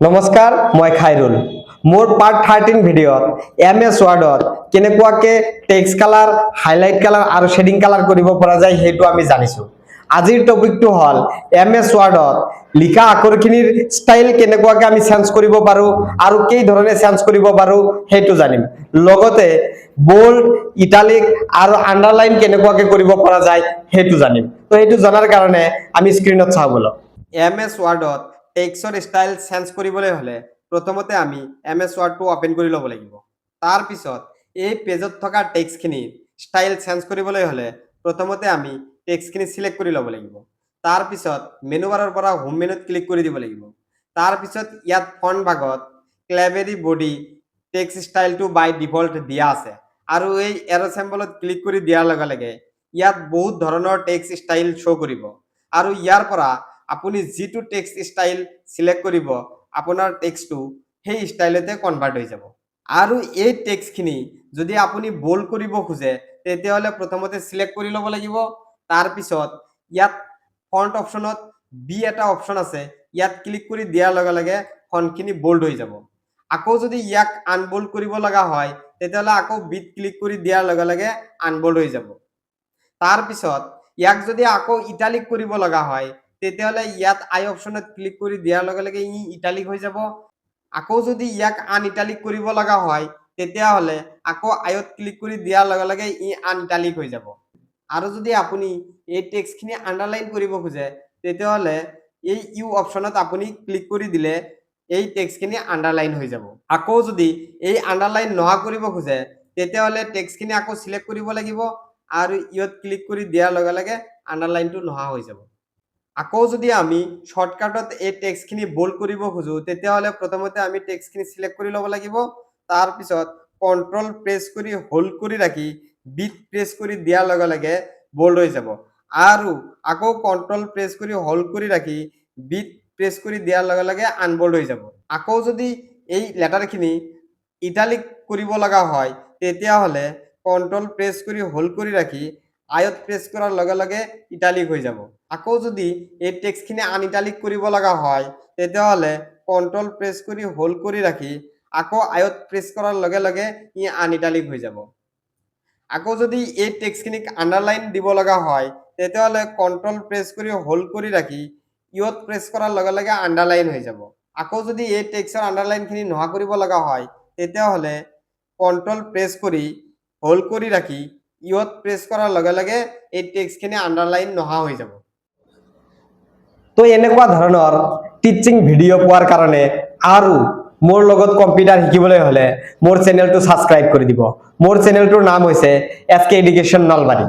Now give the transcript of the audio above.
নমস্কাৰ মই খাইৰুল মোৰ পাৰ্ট 13 ভিডিঅ'ত MS Word কেনেকুৱাকে টেক্সট কালাৰ হাইলাইট কালাৰ আৰু শেডিং কালাৰ কৰিব পৰা যায় হেতু আমি জানিছো আজিৰ টপিকটো হল MS Word লিখা আখৰখিনিৰ ষ্টাইল কেনেকুৱাকে আমি চেঞ্জ কৰিব পাৰো আৰু কেই ধৰণে চেঞ্জ কৰিব পাৰো হেতু জানিম লগতে বোল্ড ইটালিক আৰু আন্ডাৰলাইন কেনেকুৱাকে কৰিব পৰা যায় হেতু জানিম তো হেতু জানাৰ কাৰণে আমি স্ক্ৰিনত চাও বলো MS Word টেক্সটৰ ষ্টাইল চেঞ্জ কৰিবলৈ হলে প্ৰথমতে আমি MS Word টো ওপেন কৰি ল'ব লাগিব তাৰ পিছত এই পেজত থকা টেক্সটখিনি ষ্টাইল চেঞ্জ কৰিবলৈ হলে প্ৰথমতে আমি টেক্সটখিনি সিলেক্ট কৰি ল'ব লাগিব তাৰ পিছত মেনু বাৰৰ পৰা হোম মেনুত ক্লিক কৰি দিব লাগিব তাৰ পিছত ইয়াত ফন্ট ভাগত ক্লেভেৰী বডি টেক্সট ষ্টাইলটো বাই ডিফল্ট দিয়া আছে আৰু এই এৰো সিম্বলত ক্লিক কৰি দিয়াৰ লগে লগে ইয়াত বহুত ধৰণৰ টেক্সট ষ্টাইল শো কৰিব আৰু ইয়াৰ পৰা আপুনি যেটো টেক্সট ষ্টাইল সিলেক্ট কৰিব আপোনাৰ টেক্সটটো সেই ষ্টাইলতে কনভাৰ্ট হৈ যাব আৰু এই টেক্সটখিনি যদি আপুনি বোল্ড কৰিব খুজে তেতিয়াহলে প্ৰথমতে সিলেক্ট কৰি ল'ব লাগিব তাৰ পিছত ইয়াত ফন্ট অপচনত বি এটা অপচন আছে ইয়াত ক্লিক কৰি দিয়াৰ লগে লগে ফন্টখিনি বোল্ড হৈ যাব আকৌ যদি ইয়াক আনবোল্ড কৰিব লগা হয় তেতিয়াহলে আকৌ বিট ক্লিক কৰি দিয়াৰ লগে লগে আনবোল্ড হৈ যাব তাৰ পিছত ইয়াক যদি আকৌ ইটালিক কৰিব লগা হয় তেতিয়াহলে ইয়াত আই অপচনত ক্লিক কৰি দিয়াৰ লগে লগে ই ইটালিক হৈ যাব আকৌ যদি ইয়াক আন ইটালিক কৰিব লগা হয় তেতিয়াহলে আকৌ আইত ক্লিক কৰি দিয়াৰ লগে লগে ই আন ইটালিক হৈ যাব আৰু যদি আপুনি এই টেক্সটখিনি আন্ডাৰলাইন কৰিব খুজে তেতিয়াহলে এই ইউ অপচনত আপুনি ক্লিক কৰি দিলে এই টেক্সটখিনি আন্ডাৰলাইন হৈ যাব আকৌ যদি এই আন্ডাৰলাইন নহা কৰিব খুজে তেতিয়াহলে টেক্সটখিনি আকৌ সিলেক্ট কৰিব লাগিব আৰু ইয়ত ক্লিক কৰি দিয়াৰ লগে লগে আন্ডাৰলাইনটো নহা হৈ যাব আকৌ যদি আমি শৰ্টকাটত এই টেক্সটখিনি বোল্ড কৰিব খুজো তেতিয়াহলে প্ৰথমতে আমি টেক্সটখিনি সিলেক্ট কৰি ল'ব লাগিব তাৰ পিছত কন্ট্ৰোল প্ৰেছ কৰি হোল্ড কৰি ৰাখি বিট প্ৰেছ কৰি দিয়াৰ লগে লগে বোল্ড হৈ যাব আৰু আকৌ কন্ট্ৰোল প্ৰেছ কৰি হোল্ড কৰি ৰাখি বিট প্ৰেছ কৰি দিয়াৰ লগে লগে আনবোল্ড হৈ যাব আকৌ যদি এই লেটাৰখিনি ইটালিক কৰিব লগা হয় তেতিয়াহলে কন্ট্ৰোল প্ৰেছ কৰি হোল্ড কৰি ৰাখি আয়ত প্ৰেছ কৰাৰ লগে লগে ইটালিক হৈ যাব আকৌ যদি এই টেক্সটখিনি আন ইটালিক কৰিব লগা হয় তেতিয়াহলে কন্ট্ৰোল প্ৰেছ কৰি হোল্ড কৰি ৰাখি আকৌ আয়ত প্ৰেছ কৰাৰ লগে লগে ই আন ইটালিক হৈ যাব আকৌ যদি এই টেক্সটখিনিক আন্ডাৰলাইন দিব লগা হয় তেতিয়াহলে কন্ট্ৰোল প্ৰেছ কৰি হোল্ড কৰি ৰাখি ইয়ত প্ৰেছ কৰাৰ লগে লগে আন্ডাৰলাইন হৈ যাব আকৌ যদি এই টেক্সটৰ আন্ডাৰলাইনখিনি নহা কৰিব লগা হয় তেতিয়াহলে কন্ট্ৰোল প্ৰেছ কৰি হোল্ড কৰি ৰাখি ইয়ত প্ৰেছ কৰাৰ লগে লগে এই টেক্সটখিনি আন্ডাৰলাইন নহা হৈ যাব তো এনেকুৱা ধৰণৰ টিচিং ভিডিঅ' পোৱাৰ কাৰণে আৰু মোৰ লগত কম্পিউটাৰ শিকিবলৈ হলে মোৰ চেনেলটো সাবস্ক্ৰাইব কৰি দিব মোৰ চেনেলটোৰ নাম হৈছে SK এডুকেশ্যন নলবাৰী